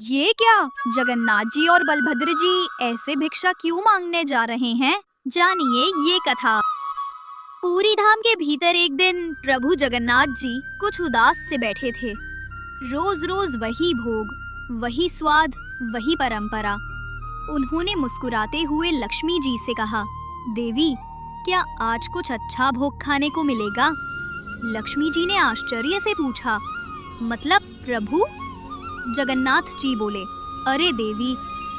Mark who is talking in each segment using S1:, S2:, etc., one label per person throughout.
S1: ये क्या? जगन्नाथ जी और बलभद्र जी ऐसे भिक्षा क्यों मांगने जा रहे हैं? जानिए ये कथा। पूरी धाम के भीतर एक दिन प्रभु जगन्नाथ जी कुछ उदास से बैठे थे। रोज रोज वही भोग, वही स्वाद, वही परंपरा। उन्होंने मुस्कुराते हुए लक्ष्मी जी से कहा, देवी, क्या आज कुछ अच्छा भोग खाने को मिलेगा? लक्ष्मी जी ने आश्चर्य से पूछा, मतलब प्रभु? जगन्नाथ जी बोले, अरे देवी,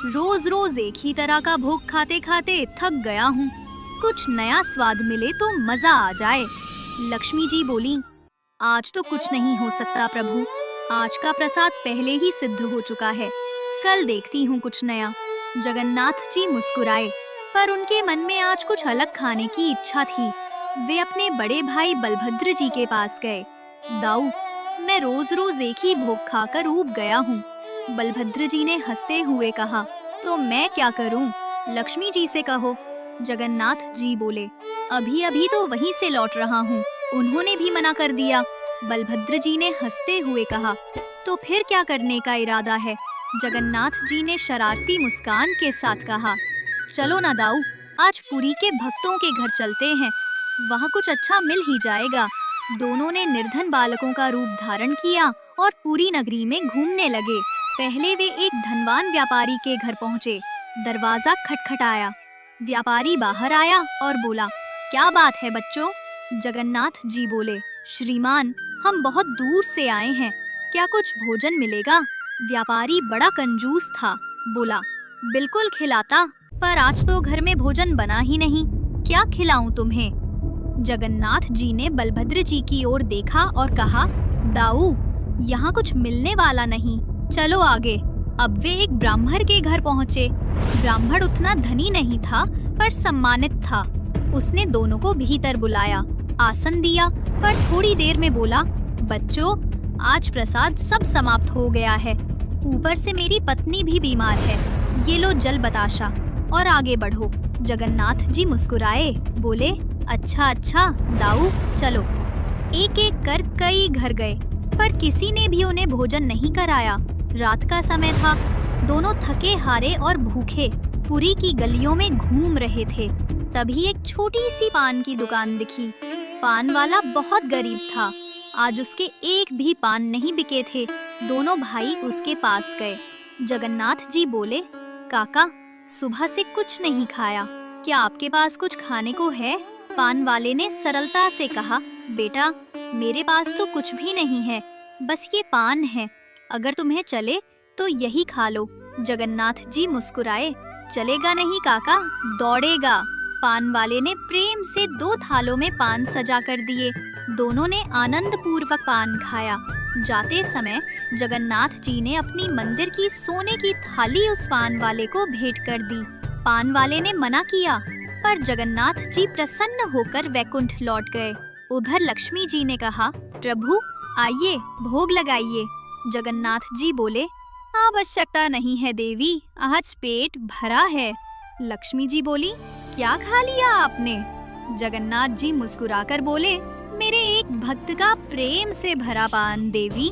S1: रोज रोज एक ही तरह का भोग खाते खाते थक गया हूँ। कुछ नया स्वाद मिले तो मजा आ जाए। लक्ष्मी जी बोली, आज तो कुछ नहीं हो सकता प्रभु। आज का प्रसाद पहले ही सिद्ध हो चुका है। कल देखती हूँ कुछ नया। जगन्नाथ जी मुस्कुराए, पर उनके मन में आज कुछ अलग खाने की इच्छा थी। वे अपने बड़े भाई बलभद्र जी के पास गए। दाऊ, मैं रोज रोज एक ही भोग खाकर ऊब गया हूँ। बलभद्र जी ने हंसते हुए कहा, तो मैं क्या करूँ? लक्ष्मी जी से कहो। जगन्नाथ जी बोले, अभी अभी तो वहीं से लौट रहा हूँ। उन्होंने भी मना कर दिया। बलभद्र जी ने हंसते हुए कहा, तो फिर क्या करने का इरादा है? जगन्नाथ जी ने शरारती मुस्कान के साथ कहा, चलो ना दाऊ, आज पुरी के भक्तों के घर चलते हैं। वहाँ कुछ अच्छा मिल ही जाएगा। दोनों ने निर्धन बालकों का रूप धारण किया और पूरी नगरी में घूमने लगे। पहले वे एक धनवान व्यापारी के घर पहुँचे। दरवाजा खटखटाया। व्यापारी बाहर आया और बोला, क्या बात है बच्चों? जगन्नाथ जी बोले, श्रीमान, हम बहुत दूर से आए हैं, क्या कुछ भोजन मिलेगा? व्यापारी बड़ा कंजूस था, बोला, बिल्कुल खिलाता, पर आज तो घर में भोजन बना ही नहीं। क्या खिलाऊं तुम्हें? जगन्नाथ जी ने बलभद्र जी की ओर देखा और कहा, दाऊ, यहाँ कुछ मिलने वाला नहीं, चलो आगे। अब वे एक ब्राह्मण के घर पहुँचे। ब्राह्मण उतना धनी नहीं था, पर सम्मानित था। उसने दोनों को भीतर बुलाया, आसन दिया, पर थोड़ी देर में बोला, बच्चों, आज प्रसाद सब समाप्त हो गया है। ऊपर से मेरी पत्नी भी बीमार है। ये लो जल बताशा और आगे बढ़ो। जगन्नाथ जी मुस्कुराए, बोले, अच्छा अच्छा दाऊ, चलो। एक एक कर कई घर गए, पर किसी ने भी उन्हें भोजन नहीं कराया। रात का समय था। दोनों थके हारे और भूखे पुरी की गलियों में घूम रहे थे। तभी एक छोटी सी पान की दुकान दिखी। पान वाला बहुत गरीब था। आज उसके एक भी पान नहीं बिके थे। दोनों भाई उसके पास गए। जगन्नाथ जी बोले, काका, सुबह से कुछ नहीं खाया, क्या आपके पास कुछ खाने को है? पान वाले ने सरलता से कहा, बेटा, मेरे पास तो कुछ भी नहीं है, बस ये पान है। अगर तुम्हें चले तो यही खा लो। जगन्नाथ जी मुस्कुराए, चलेगा नहीं काका, दौड़ेगा। पान वाले ने प्रेम से 2 थालों में पान सजा कर दिए। दोनों ने आनंद पूर्वक पान खाया। जाते समय जगन्नाथ जी ने अपनी मंदिर की सोने की थाली उस पान वाले को भेंट कर दी। पान वाले ने मना किया, पर जगन्नाथ जी प्रसन्न होकर वैकुंठ लौट गए। उधर लक्ष्मी जी ने कहा, प्रभु आइए, भोग लगाइए। जगन्नाथ जी बोले, आवश्यकता नहीं है देवी, आज पेट भरा है। लक्ष्मी जी बोली, क्या खा लिया आपने? जगन्नाथ जी मुस्कुराकर बोले, मेरे एक भक्त का प्रेम से भरा पान देवी।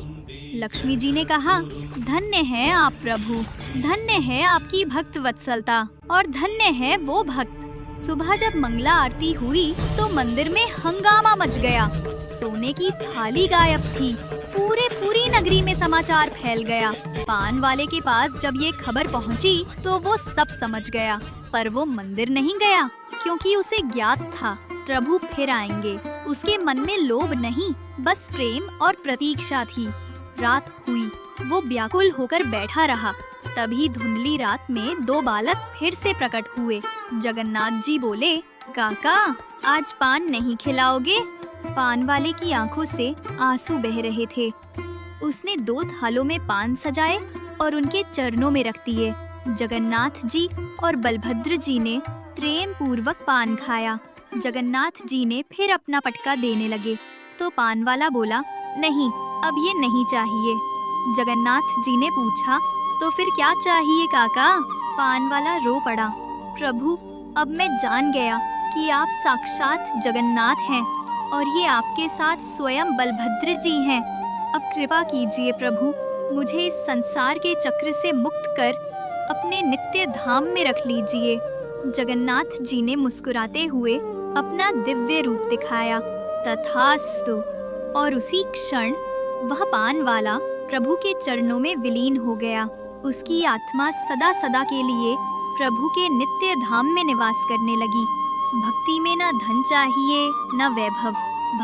S1: लक्ष्मी जी ने कहा, धन्य है आप प्रभु, धन्य है आपकी भक्त वत्सलता, और धन्य है वो भक्त। सुबह जब मंगला आरती हुई तो मंदिर में हंगामा मच गया। सोने की थाली गायब थी। पूरी नगरी में समाचार फैल गया। पान वाले के पास जब ये खबर पहुंची तो वो सब समझ गया, पर वो मंदिर नहीं गया, क्योंकि उसे ज्ञात था प्रभु फिर आएंगे। उसके मन में लोभ नहीं, बस प्रेम और प्रतीक्षा थी। रात हुई, वो व्याकुल होकर बैठा रहा। तभी धुंधली रात में 2 बालक फिर से प्रकट हुए। जगन्नाथ जी बोले, काका, आज पान नहीं खिलाओगे? पान वाले की आंखों से आंसू बह रहे थे। उसने 2 थालों में पान सजाए और उनके चरणों में रख दिए। जगन्नाथ जी और बलभद्र जी ने प्रेम पूर्वक पान खाया। जगन्नाथ जी ने फिर अपना पटका देने लगे तो पान वाला बोला, नहीं, अब ये नहीं चाहिए। जगन्नाथ जी ने पूछा, तो फिर क्या चाहिए काका? पान वाला रो पड़ा, प्रभु, अब मैं जान गया कि आप साक्षात जगन्नाथ हैं और ये आपके साथ स्वयं बलभद्र जी हैं। अब कृपा कीजिए प्रभु, मुझे इस संसार के चक्र से मुक्त कर अपने नित्य धाम में रख लीजिए। जगन्नाथ जी ने मुस्कुराते हुए अपना दिव्य रूप दिखाया। तथास्तु। और उसी क्षण वह पान वाला प्रभु के चरणों में विलीन हो गया। उसकी आत्मा सदा सदा के लिए प्रभु के नित्य धाम में निवास करने लगी। भक्ति में न धन चाहिए न वैभव,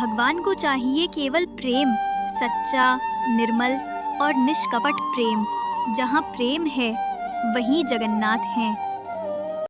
S1: भगवान को चाहिए केवल प्रेम, सच्चा, निर्मल और निष्कपट प्रेम। जहाँ प्रेम है वहीं जगन्नाथ हैं।